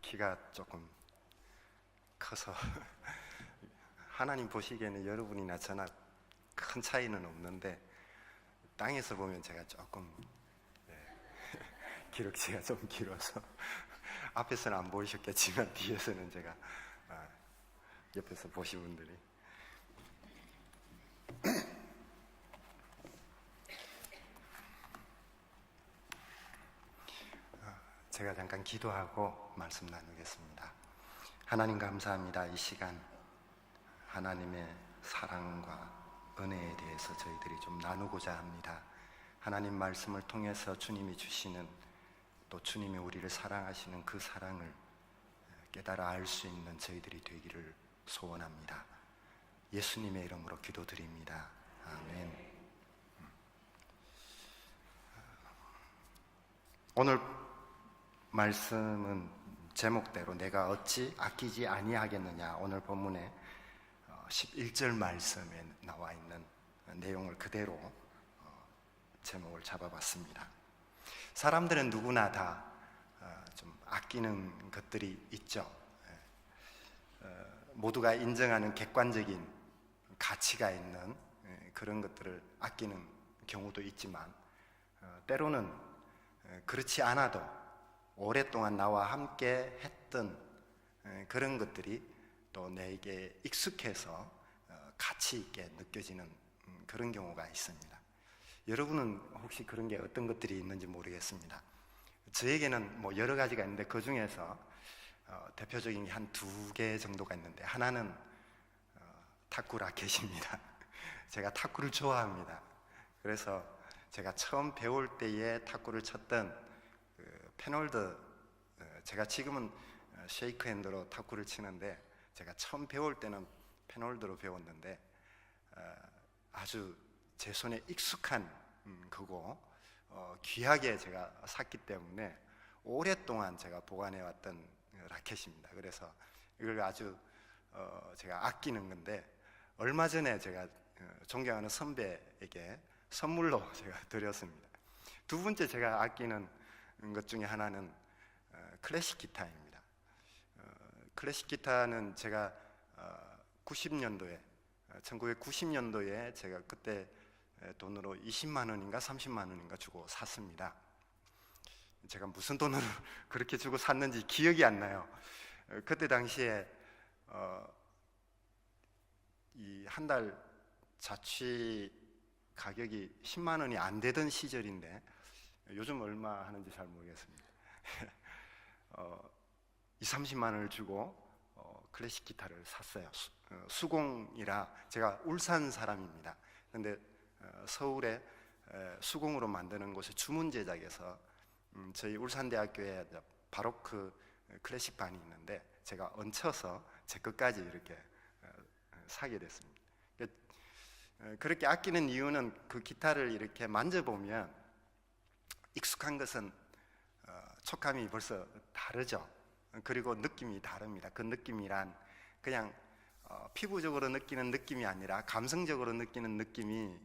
키가 조금 커서 하나님 보시기에는 여러분이나 저나 큰 차이는 없는데 땅에서 보면 제가 조금 기럭지가 좀 길어서 앞에서는 안 보이셨겠지만 뒤에서는 제가 옆에서 보신 분들이 제가 잠깐 기도하고 말씀 나누겠습니다. 하나님 감사합니다. 이 시간 하나님의 사랑과 은혜에 대해서 저희들이 좀 나누고자 합니다. 하나님 말씀을 통해서 주님이 주시는 또 주님이 우리를 사랑하시는 그 사랑을 깨달아 알 수 있는 저희들이 되기를 소원합니다. 예수님의 이름으로 기도드립니다. 아멘. 오늘 말씀은 제목대로 내가 어찌 아끼지 아니하겠느냐, 오늘 본문의 11절 말씀에 나와 있는 내용을 그대로 제목을 잡아봤습니다. 사람들은 누구나 다 좀 아끼는 것들이 있죠. 모두가 인정하는 객관적인 가치가 있는 그런 것들을 아끼는 경우도 있지만 때로는 그렇지 않아도 오랫동안 나와 함께 했던 그런 것들이 또 내게 익숙해서 가치 있게 느껴지는 그런 경우가 있습니다. 여러분은 혹시 그런 게 어떤 것들이 있는지 모르겠습니다. 저에게는 뭐 여러 가지가 있는데 그 중에서 대표적인 게 한 2개 정도가 있는데, 하나는 탁구 라켓입니다. 제가 탁구를 좋아합니다. 그래서 제가 처음 배울 때에 탁구를 쳤던 그 페놀드, 제가 지금은 쉐이크 핸드로 탁구를 치는데 제가 처음 배울 때는 페놀드로 배웠는데 아주 제 손에 익숙한 그거 귀하게 제가 샀기 때문에 오랫동안 제가 보관해왔던 라켓입니다. 그래서 이걸 아주 제가 아끼는 건데, 얼마 전에 제가 존경하는 선배에게 선물로 제가 드렸습니다. 두 번째 제가 아끼는 것 중에 하나는 클래식 기타입니다. 클래식 기타는 제가 1990년도에 제가 그때 돈으로 20만 원인가 30만 원인가 주고 샀습니다. 제가 무슨 돈으로 그렇게 주고 샀는지 기억이 안 나요. 그때 당시에 이 한 달 자취 가격이 10만 원이 안 되던 시절인데, 요즘 얼마 하는지 잘 모르겠습니다. 20-30만 원을 주고 클래식 기타를 샀어요. 수공이라, 제가 울산 사람입니다. 근데 서울에 수공으로 만드는 곳에 주문 제작해서 저희 울산대학교에 바로크 클래식 반이 있는데 제가 얹혀서 제 것까지 이렇게 사게 됐습니다. 그렇게 아끼는 이유는 그 기타를 이렇게 만져보면 익숙한 것은 촉감이 벌써 다르죠. 그리고 느낌이 다릅니다. 그 느낌이란 그냥 피부적으로 느끼는 느낌이 아니라 감성적으로 느끼는 느낌이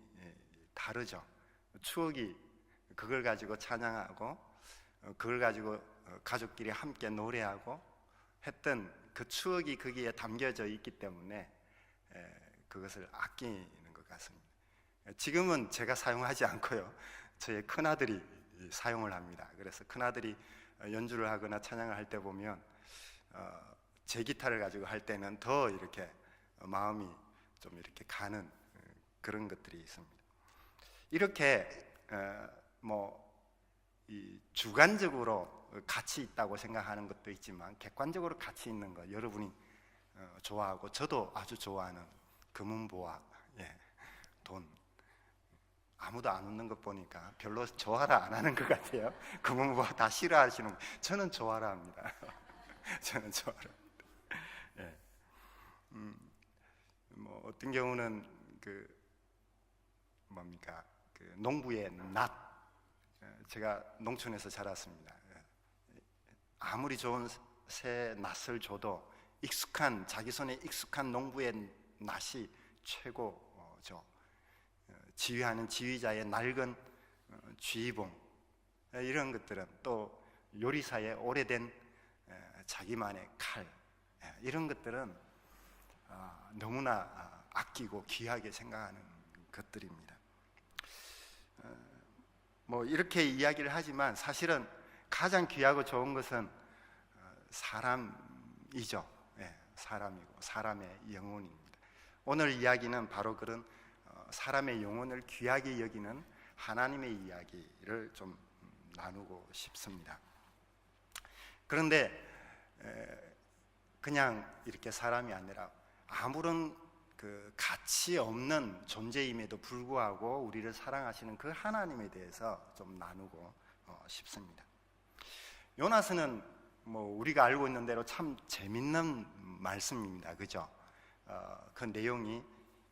다르죠. 추억이 그걸 가지고 찬양하고 그걸 가지고 가족끼리 함께 노래하고 했던 그 추억이 거기에 담겨져 있기 때문에 그것을 아끼는 것 같습니다. 지금은 제가 사용하지 않고요, 저의 큰아들이 사용을 합니다. 그래서 큰아들이 연주를 하거나 찬양을 할 때 보면 제 기타를 가지고 할 때는 더 이렇게 마음이 좀 이렇게 가는 그런 것들이 있습니다. 이렇게 이 주관적으로 가치 있다고 생각하는 것도 있지만 객관적으로 가치 있는 것, 여러분이 좋아하고 저도 아주 좋아하는 금은보화, 돈. 아무도 안 웃는 것 보니까 별로 좋아라 안 하는 것 같아요. 금은보화 다 싫어하시는 분. 저는 좋아라 합니다. 저는 좋아라 합니다. 어떤 경우는 농부의 낫, 제가 농촌에서 자랐습니다. 아무리 좋은 새 낫을 줘도 자기 손에 익숙한 농부의 낫이 최고죠. 지휘하는 지휘자의 낡은 지휘봉, 이런 것들은 또 요리사의 오래된 자기만의 칼, 이런 것들은 너무나 아끼고 귀하게 생각하는 것들입니다. 뭐 이렇게 이야기를 하지만 사실은 가장 귀하고 좋은 것은 사람이죠. 사람이고 사람의 영혼입니다. 오늘 이야기는 바로 그런 사람의 영혼을 귀하게 여기는 하나님의 이야기를 좀 나누고 싶습니다. 그런데 그냥 이렇게 사람이 아니라 아무런 그 가치 없는 존재임에도 불구하고 우리를 사랑하시는 그 하나님에 대해서 좀 나누고 싶습니다. 요나스는 뭐 우리가 알고 있는 대로 참 재밌는 말씀입니다. 그죠? 그 내용이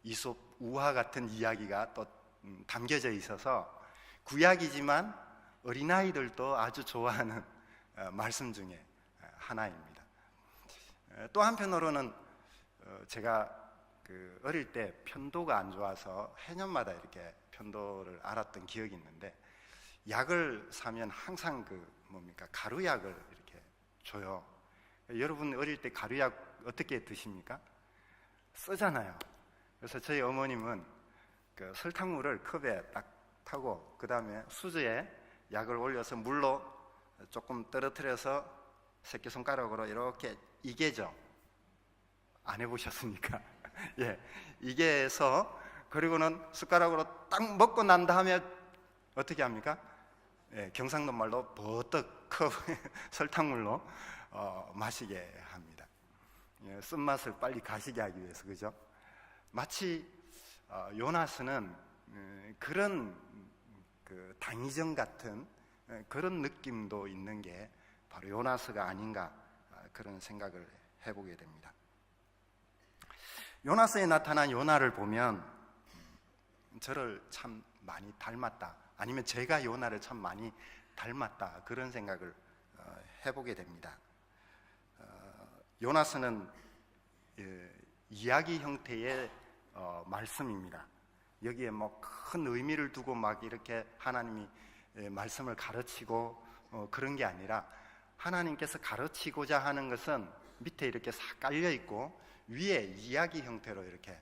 이솝 우화 같은 이야기가 또 담겨져 있어서 구약이지만 어린아이들도 아주 좋아하는 말씀 중에 하나입니다. 또 한편으로는 제가 그 어릴 때 편도가 안 좋아서 해년마다 이렇게 편도를 앓았던 기억이 있는데 약을 사면 항상 그 뭡니까 가루약을 이렇게 줘요. 여러분 어릴 때 가루약 어떻게 드십니까? 쓰잖아요. 그래서 저희 어머님은 그 설탕물을 컵에 딱 타고 그 다음에 수저에 약을 올려서 물로 조금 떨어뜨려서 새끼손가락으로 이렇게 이개죠. 안 해보셨습니까? 예, 이게서 그리고는 숟가락으로 딱 먹고 난 다음에 어떻게 합니까? 예, 경상도 말로 버떡 컵 설탕물로 마시게 합니다. 예, 쓴맛을 빨리 가시게 하기 위해서, 그죠? 마치 요나스는 그런 그 당위정 같은 그런 느낌도 있는 게 바로 요나스가 아닌가 그런 생각을 해보게 됩니다. 요나스에 나타난 요나를 보면 저를 참 많이 닮았다, 아니면 제가 요나를 참 많이 닮았다, 그런 생각을 해보게 됩니다. 요나스는 이야기 형태의 말씀입니다. 여기에 뭐 큰 의미를 두고 막 이렇게 하나님이 말씀을 가르치고 그런 게 아니라 하나님께서 가르치고자 하는 것은 밑에 이렇게 싹 깔려 있고 위에 이야기 형태로 이렇게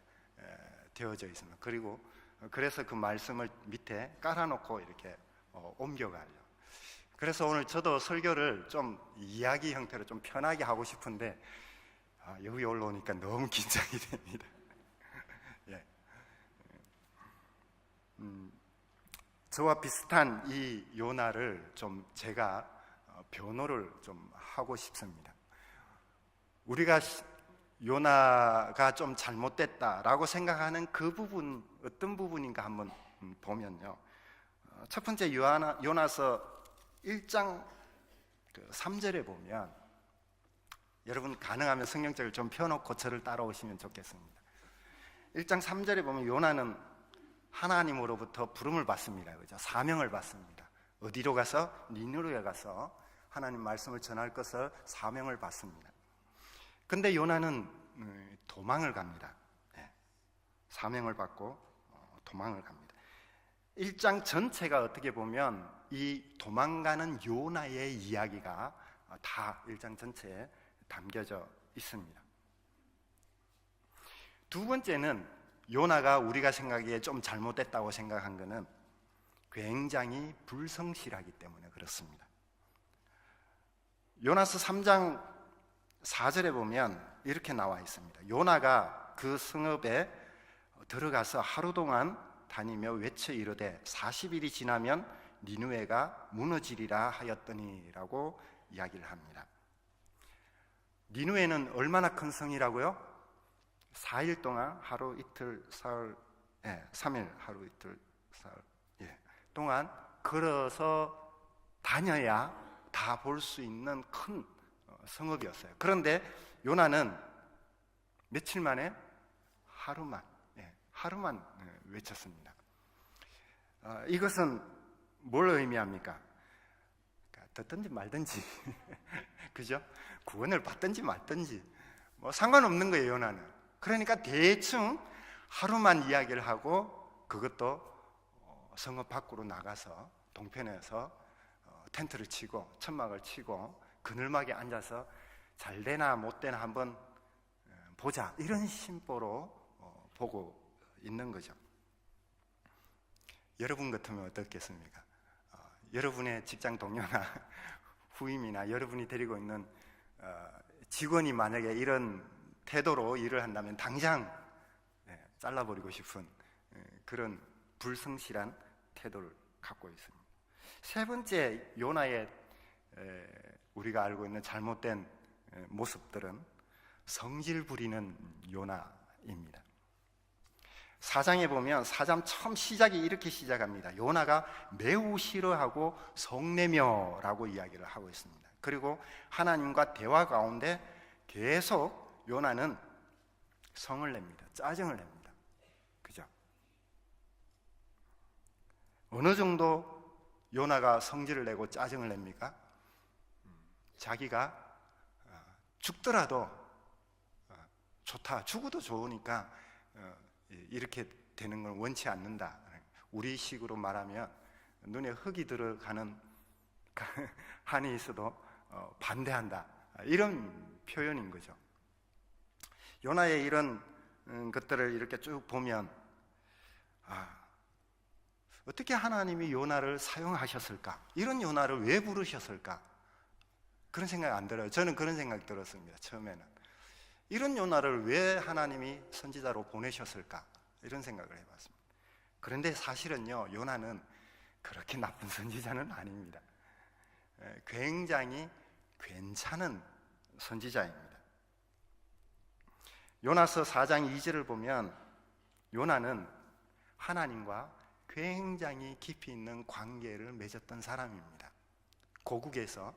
되어져 있습니다. 그리고 그래서 그 말씀을 밑에 깔아놓고 이렇게 옮겨가요. 그래서 오늘 저도 설교를 좀 이야기 형태로 좀 편하게 하고 싶은데 여기 올라오니까 너무 긴장이 됩니다. 예. 저와 비슷한 이 요나를 좀 제가 변호를 좀 하고 싶습니다. 우리가 요나가 좀 잘못됐다라고 생각하는 그 부분 어떤 부분인가 한번 보면요, 첫 번째 요나서 1장 3절에 보면, 여러분 가능하면 성경책을 좀 펴놓고 저를 따라오시면 좋겠습니다. 1장 3절에 보면 요나는 하나님으로부터 부름을 받습니다. 그죠? 사명을 받습니다. 어디로 가서? 니느웨에 가서 하나님 말씀을 전할 것을 사명을 받습니다. 근데 요나는 도망을 갑니다. 사명을 받고 도망을 갑니다. 1장 전체가 어떻게 보면 이 도망가는 요나의 이야기가 다 1장 전체에 담겨져 있습니다. 두 번째는 요나가 우리가 생각하기에 좀 잘못됐다고 생각한 것은 굉장히 불성실하기 때문에 그렇습니다. 요나서 3장 4절에 보면 이렇게 나와 있습니다. 요나가 그 성읍에 들어가서 하루 동안 다니며 외쳐 이르되 40일이 지나면 니느웨가 무너지리라 하였더니라고 이야기를 합니다. 니느웨는 얼마나 큰 성이라고요? 4일 동안 하루 이틀 사흘, 3일 하루 이틀 사흘 동안 걸어서 다녀야 다 볼 수 있는 큰 성읍이었어요. 그런데 요나는 며칠 만에 하루만 외쳤습니다. 이것은 뭘 의미합니까? 듣든지 말든지 그죠? 구원을 받든지 말든지 뭐 상관없는 거예요, 요나는. 그러니까 대충 하루만 이야기를 하고, 그것도 성읍 밖으로 나가서 동편에서 텐트를 치고 천막을 치고 그늘막에 앉아서 잘 되나 못 되나 한번 보자, 이런 심보로 보고 있는 거죠. 여러분 같으면 어떻겠습니까? 여러분의 직장 동료나 후임이나 여러분이 데리고 있는 직원이 만약에 이런 태도로 일을 한다면 당장 잘라버리고 싶은 그런 불성실한 태도를 갖고 있습니다. 세 번째 요나의 우리가 알고 있는 잘못된 모습들은 성질 부리는 요나입니다. 4장에 보면 4장 처음 시작이 이렇게 시작합니다. 요나가 매우 싫어하고 성내며라고 이야기를 하고 있습니다. 그리고 하나님과 대화 가운데 계속 요나는 성을 냅니다. 짜증을 냅니다. 그죠? 어느 정도 요나가 성질을 내고 짜증을 냅니까? 자기가 죽더라도 좋다, 죽어도 좋으니까 이렇게 되는 걸 원치 않는다. 우리 식으로 말하면 눈에 흙이 들어가는 한이 있어도 반대한다, 이런 표현인 거죠. 요나의 이런 것들을 이렇게 쭉 보면 어떻게 하나님이 요나를 사용하셨을까? 이런 요나를 왜 부르셨을까? 그런 생각 안 들어요. 저는 그런 생각 들었습니다. 처음에는 이런 요나를 왜 하나님이 선지자로 보내셨을까? 이런 생각을 해봤습니다. 그런데 사실은요, 요나는 그렇게 나쁜 선지자는 아닙니다. 굉장히 괜찮은 선지자입니다. 요나서 4장 2절을 보면 요나는 하나님과 굉장히 깊이 있는 관계를 맺었던 사람입니다. 고국에서,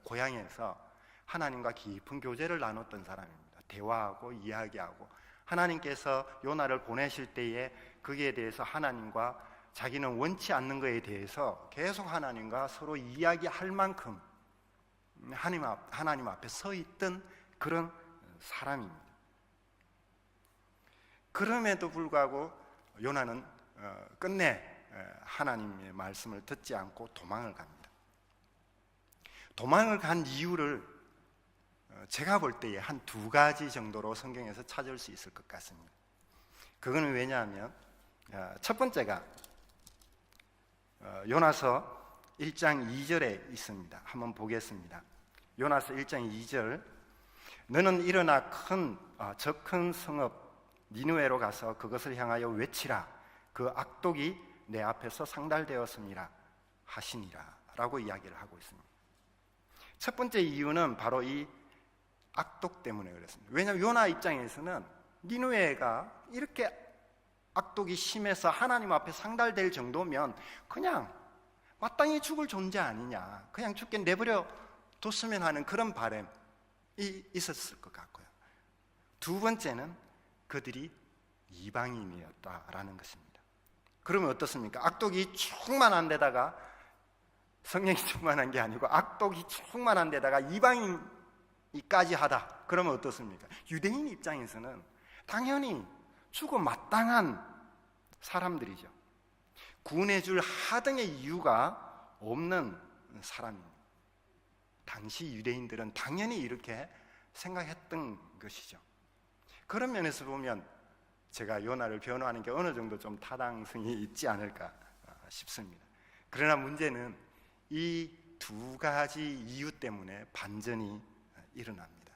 고향에서 하나님과 깊은 교제를 나눴던 사람입니다. 대화하고 이야기하고, 하나님께서 요나를 보내실 때에 거기에 대해서 하나님과 자기는 원치 않는 것에 대해서 계속 하나님과 서로 이야기할 만큼 하나님 앞에 서 있던 그런 사람입니다. 그럼에도 불구하고 요나는 끝내 하나님의 말씀을 듣지 않고 도망을 갑니다. 도망을 간 이유를 제가 볼 때에 한 2가지 정도로 성경에서 찾을 수 있을 것 같습니다. 그거는 왜냐하면 첫 번째가 요나서 1장 2절에 있습니다. 한번 보겠습니다. 요나서 1장 2절, 너는 일어나 저 큰 성읍 니느웨로 가서 그것을 향하여 외치라. 그 악독이 내 앞에서 상달되었음이라 하시니라 라고 이야기를 하고 있습니다. 첫 번째 이유는 바로 이 악독 때문에 그렇습니다. 왜냐하면 요나 입장에서는 니느웨가 이렇게 악독이 심해서 하나님 앞에 상달될 정도면 그냥 마땅히 죽을 존재 아니냐, 그냥 죽게 내버려 뒀으면 하는 그런 바람이 있었을 것 같고요. 두 번째는 그들이 이방인이었다라는 것입니다. 그러면 어떻습니까? 악독이 충만한 데다가, 성령이 충만한 게 아니고 악독이 충만한 데다가 이방인이까지 하다. 그러면 어떻습니까? 유대인 입장에서는 당연히 죽어 마땅한 사람들이죠. 구원해줄 하등의 이유가 없는 사람입니다. 당시 유대인들은 당연히 이렇게 생각했던 것이죠. 그런 면에서 보면 제가 요나를 변호하는 게 어느 정도 좀 타당성이 있지 않을까 싶습니다. 그러나 문제는 이 2가지 이유 때문에 반전이 일어납니다.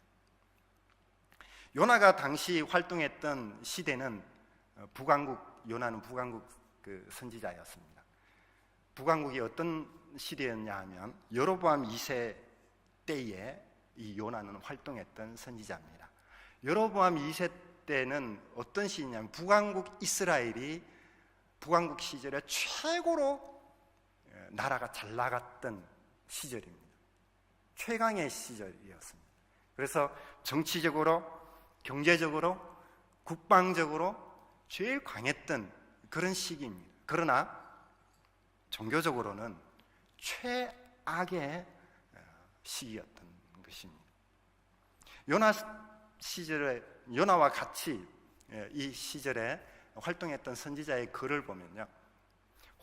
요나가 당시 활동했던 시대는 요나는 북왕국 선지자였습니다. 북왕국이 어떤 시대였냐 하면 여로보암 2세 때에 이 요나는 활동했던 선지자입니다. 여로보암 2세 때는 어떤 시기냐면 북왕국 이스라엘이 북왕국 시절에 최고로 나라가 잘 나갔던 시절입니다. 최강의 시절이었습니다. 그래서 정치적으로, 경제적으로, 국방적으로 제일 강했던 그런 시기입니다. 그러나 종교적으로는 최악의 시기였던 것입니다. 요나와 같이 이 시절에 활동했던 선지자의 글을 보면요,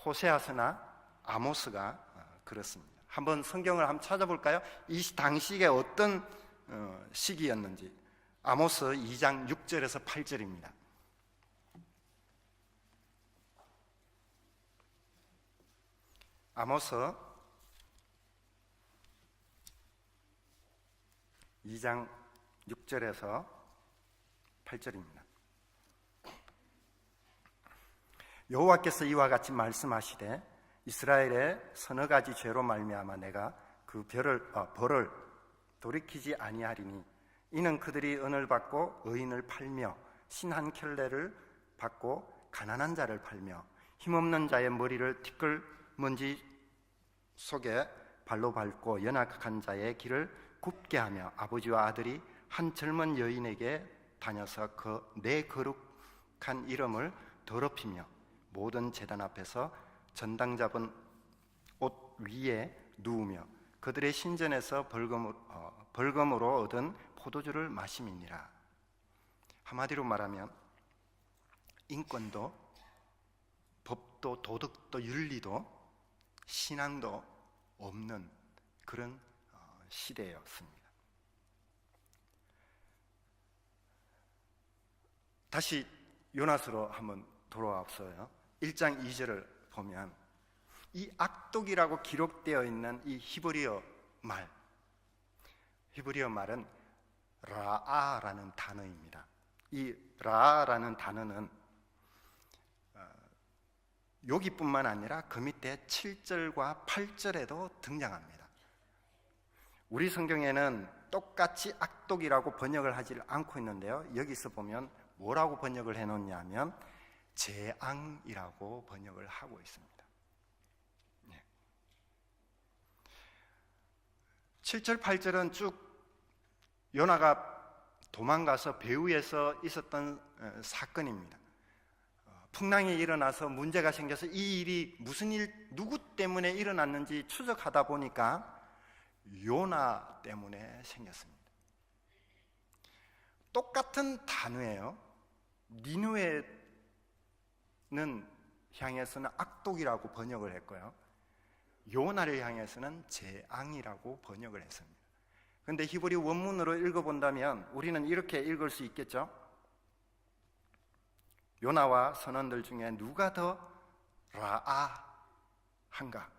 호세아서나 아모스가 그렇습니다. 한번 성경을 한번 찾아볼까요? 이 당시에 어떤 시기였는지 아모스 2장 6절에서 8절입니다. 아모스 2장 6절에서 8절입니다. 여호와께서 이와 같이 말씀하시되 이스라엘의 서너 가지 죄로 말미암아 내가 그 벌을 돌이키지 아니하리니 이는 그들이 은을 받고 의인을 팔며 신 한 켤레를 받고 가난한 자를 팔며 힘없는 자의 머리를 티끌먼지 속에 발로 밟고 연약한 자의 길을 굽게 하며 아버지와 아들이 한 젊은 여인에게 다녀서 내 거룩한 이름을 더럽히며 모든 제단 앞에서 전당 잡은 옷 위에 누우며 그들의 신전에서 벌금으로 얻은 포도주를 마심이니라. 한마디로 말하면 인권도 법도 도덕도 윤리도 신앙도 없는 그런 시대였습니다. 다시 요나스로 한번 돌아와서요. 1장 2절을 보면 이 악독이라고 기록되어 있는 이 히브리어 말은 라아라는 단어입니다. 이 라아라는 단어는 여기뿐만 아니라 그 밑에 7절과 8절에도 등장합니다. 우리 성경에는 똑같이 악독이라고 번역을 하지 않고 있는데요, 여기서 보면 뭐라고 번역을 해놓냐면 재앙이라고 번역을 하고 있습니다. 7절 8절은 쭉 요나가 도망가서 배후에서 있었던 사건입니다. 풍랑이 일어나서 문제가 생겨서 이 일이 무슨 일, 누구 때문에 일어났는지 추적하다 보니까 요나 때문에 생겼습니다. 똑같은 단어예요. 니느웨는 향해서는 악독이라고 번역을 했고요, 요나를 향해서는 재앙이라고 번역을 했습니다. 그런데 히브리 원문으로 읽어본다면 우리는 이렇게 읽을 수 있겠죠. 요나와 선원들 중에 누가 더 라아한가?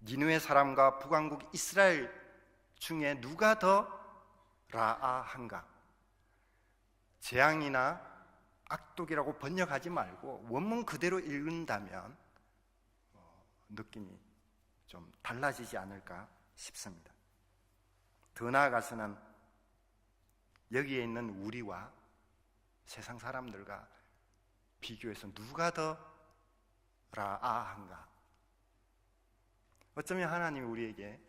니느웨 사람과 북왕국 이스라엘 중에 누가 더 라아한가? 재앙이나 악독이라고 번역하지 말고 원문 그대로 읽는다면 느낌이 좀 달라지지 않을까 싶습니다. 더 나아가서는 여기에 있는 우리와 세상 사람들과 비교해서 누가 더 라아한가? 어쩌면 하나님이 우리에게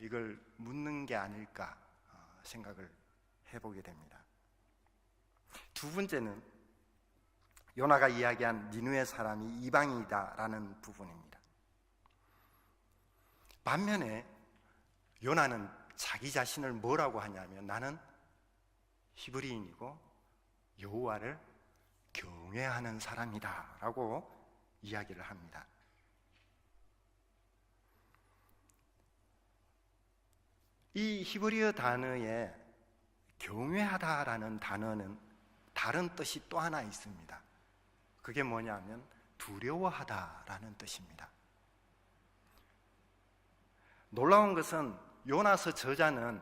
이걸 묻는 게 아닐까 생각을 해보게 됩니다. 두 번째는 요나가 이야기한 니느웨 사람이 이방인이다라는 부분입니다. 반면에 요나는 자기 자신을 뭐라고 하냐면 나는 히브리인이고 여호와를 경외하는 사람이다 라고 이야기를 합니다. 이 히브리어 단어에 경외하다라는 단어는 다른 뜻이 또 하나 있습니다. 그게 뭐냐면 두려워하다라는 뜻입니다. 놀라운 것은 요나서 저자는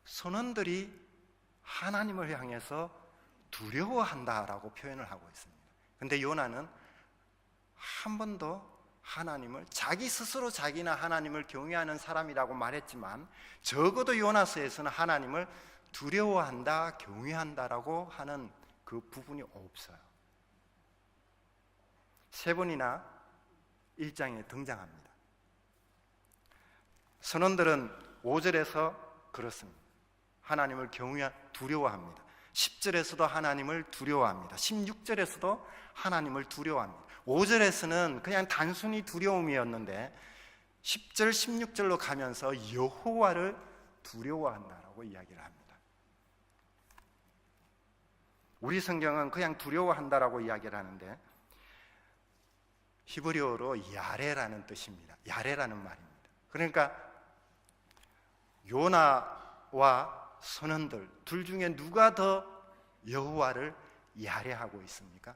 선원들이 하나님을 향해서 두려워한다라고 표현을 하고 있습니다. 그런데 요나는 한 번도 하나님을, 자기 스스로 자기나 하나님을 경외하는 사람이라고 말했지만 적어도 요나서에서는 하나님을 두려워한다, 경외한다라고 하는 그 부분이 없어요. 세 번이나 1장에 등장합니다. 선원들은 5절에서 그렇습니다. 하나님을 두려워합니다. 10절에서도 하나님을 두려워합니다. 16절에서도 하나님을 두려워합니다. 5절에서는 그냥 단순히 두려움이었는데 10절, 16절로 가면서 여호와를 두려워한다라고 이야기를 합니다. 우리 성경은 그냥 두려워한다라고 이야기를 하는데 히브리어로 야레라는 뜻입니다. 야레라는 말입니다. 그러니까 요나와 선원들 둘 중에 누가 더 여호와를 야래하고 있습니까?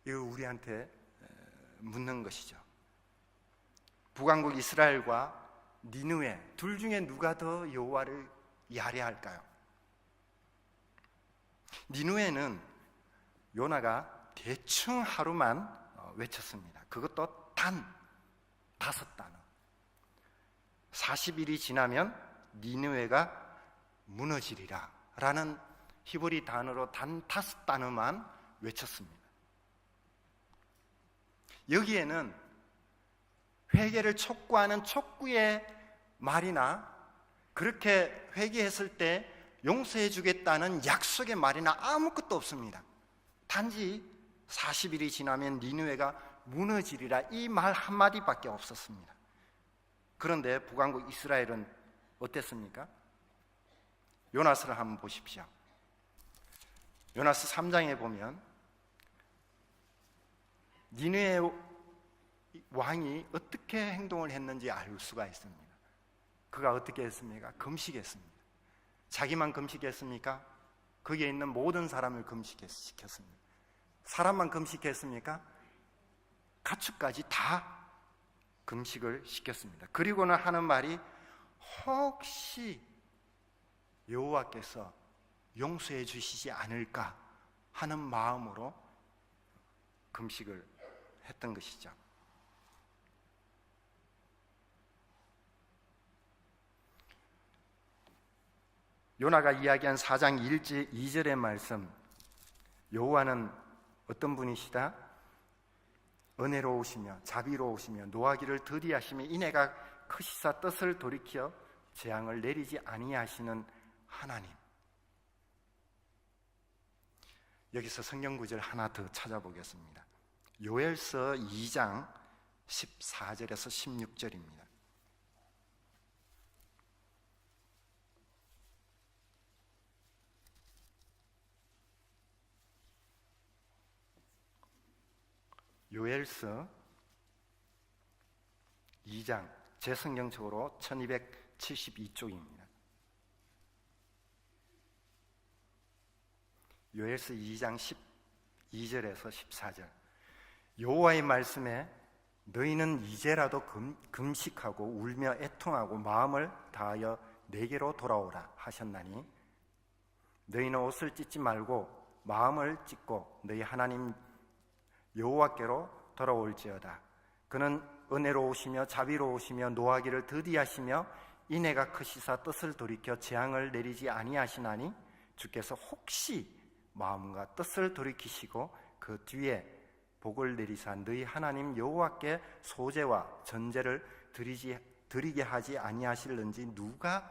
이거 우리한테 묻는 것이죠. 북왕국 이스라엘과 니느웨 둘 중에 누가 더 여호와를 야래할까요? 니느웨는 요나가 대충 하루만 외쳤습니다. 그것도 단 5단어. 40일이 지나면 니느웨가 무너지리라 라는 히브리 단어로 단 5단어만 외쳤습니다. 여기에는 회개를 촉구하는 촉구의 말이나 그렇게 회개했을 때 용서해 주겠다는 약속의 말이나 아무것도 없습니다. 단지 40일이 지나면 니느웨가 무너지리라 이 말 한마디밖에 없었습니다. 그런데 북왕국 이스라엘은 어땠습니까? 요나스를 한번 보십시오. 요나스 3장에 보면 니느웨 왕이 어떻게 행동을 했는지 알 수가 있습니다. 그가 어떻게 했습니까? 금식했습니다. 자기만 금식했습니까? 거기에 있는 모든 사람을 금식시켰습니다. 사람만 금식했습니까? 가축까지 다 금식을 시켰습니다. 그리고는 하는 말이 혹시 여호와께서 용서해 주시지 않을까 하는 마음으로 금식을 했던 것이죠. 요나가 이야기한 4장 2절의 말씀, 여호와는 어떤 분이시다? 은혜로우시며 자비로우시며 노하기를 더디하시며 이내가 크시사 뜻을 돌이켜 재앙을 내리지 아니하시는 하나님. 여기서 성경 구절 하나 더 찾아보겠습니다. 요엘서 2장 14절에서 16절입니다. 요엘서 2장 제 성경책으로 1272쪽입니다. 요엘서 2장 12절에서 14절. 여호와의 말씀에 너희는 이제라도 금식하고 울며 애통하고 마음을 다하여 내게로 돌아오라 하셨나니 너희는 옷을 찢지 말고 마음을 찢고 너희 하나님 여호와께로 돌아올지어다. 그는 은혜로우시며 자비로우시며 노하기를 더디하시며 인애가 크시사 뜻을 돌이켜 재앙을 내리지 아니하시나니 주께서 혹시 마음과 뜻을 돌이키시고 그 뒤에 복을 내리사 너희 하나님 여호와께 소제와 전제를 드리게 하지 아니하실는지 누가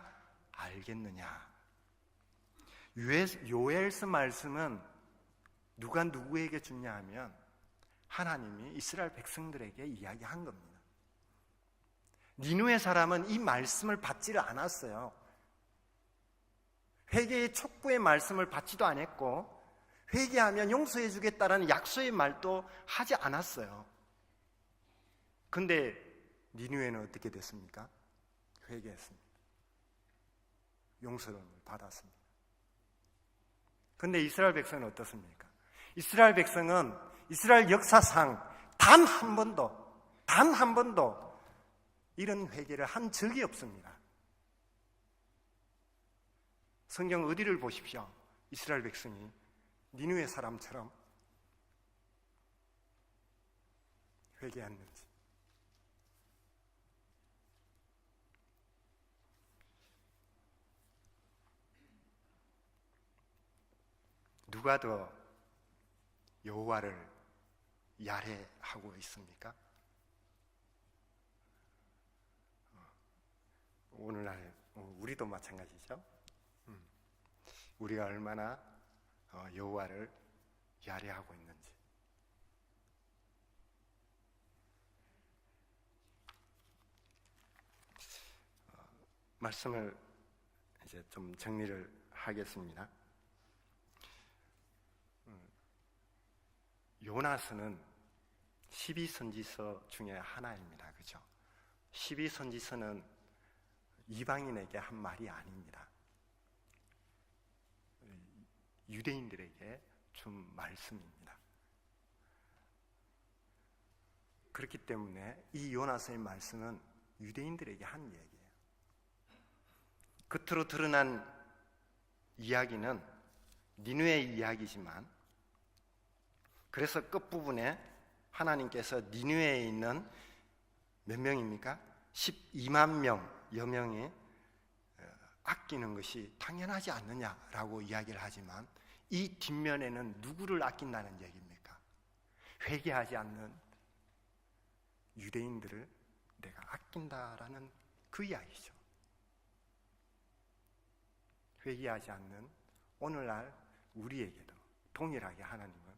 알겠느냐. 요엘서 말씀은 누가 누구에게 주냐 하면 하나님이 이스라엘 백성들에게 이야기한 겁니다. 니느웨 사람은 이 말씀을 받지를 않았어요. 회개의 촉구의 말씀을 받지도 않았고 회개하면 용서해 주겠다라는 약속의 말도 하지 않았어요. 근데 니느웨는 어떻게 됐습니까? 회개했습니다. 용서를 받았습니다. 근데 이스라엘 백성은 어떻습니까? 이스라엘 백성은 이스라엘 역사상 단 한 번도 이런 회개를 한 적이 없습니다. 성경 어디를 보십시오. 이스라엘 백성이 니느웨 사람처럼 회개했는지. 누가 더 여호와를 야래하고 있습니까? 오늘날 우리도 마찬가지죠. 우리가 얼마나 여호와를 야래하고 있는지. 말씀을 이제 좀 정리를 하겠습니다. 요나서는 12선지서 중에 하나입니다. 그죠? 12선지서는 이방인에게 한 말이 아닙니다. 유대인들에게 준 말씀입니다. 그렇기 때문에 이 요나서의 말씀은 유대인들에게 한 얘기예요. 겉으로 드러난 이야기는 니느웨의 이야기지만, 그래서 끝부분에 하나님께서 니느웨에 있는 몇 명입니까? 12만 명여 명이 아끼는 것이 당연하지 않느냐라고 이야기를 하지만, 이 뒷면에는 누구를 아낀다는 얘기입니까? 회개하지 않는 유대인들을 내가 아낀다라는 그 이야기죠. 회개하지 않는 오늘날 우리에게도 동일하게 하나님은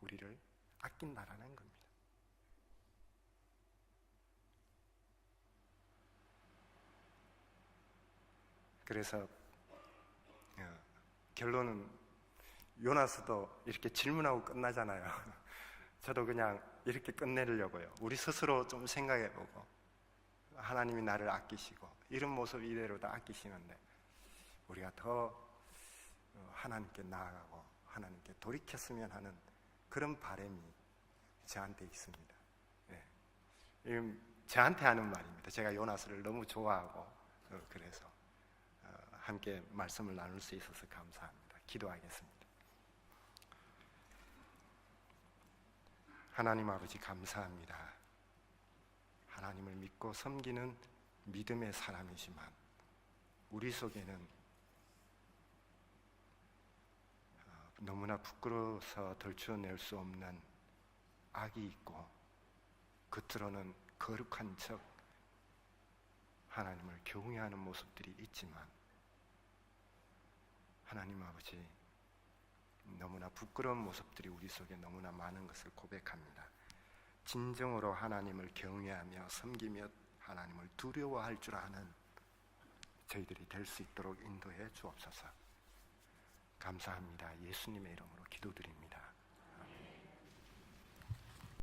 우리를 아낀다라는 겁니다. 그래서 결론은 요나서도 이렇게 질문하고 끝나잖아요. 저도 그냥 이렇게 끝내려고요. 우리 스스로 좀 생각해보고, 하나님이 나를 아끼시고 이런 모습 이대로 다 아끼시는데 우리가 더 하나님께 나아가고 하나님께 돌이켰으면 하는 그런 바람이 저한테 있습니다. 네. 저한테 하는 말입니다. 제가 요나서를 너무 좋아하고 그래서 함께 말씀을 나눌 수 있어서 감사합니다. 기도하겠습니다. 하나님 아버지 감사합니다. 하나님을 믿고 섬기는 믿음의 사람이지만 우리 속에는 너무나 부끄러워서 덜추어낼 수 없는 악이 있고, 겉으로는 거룩한 척 하나님을 경외하는 모습들이 있지만, 하나님 아버지, 너무나 부끄러운 모습들이 우리 속에 너무나 많은 것을 고백합니다. 진정으로 하나님을 경외하며 섬기며 하나님을 두려워할 줄 아는 저희들이 될 수 있도록 인도해 주옵소서. 감사합니다. 예수님의 이름으로 기도드립니다.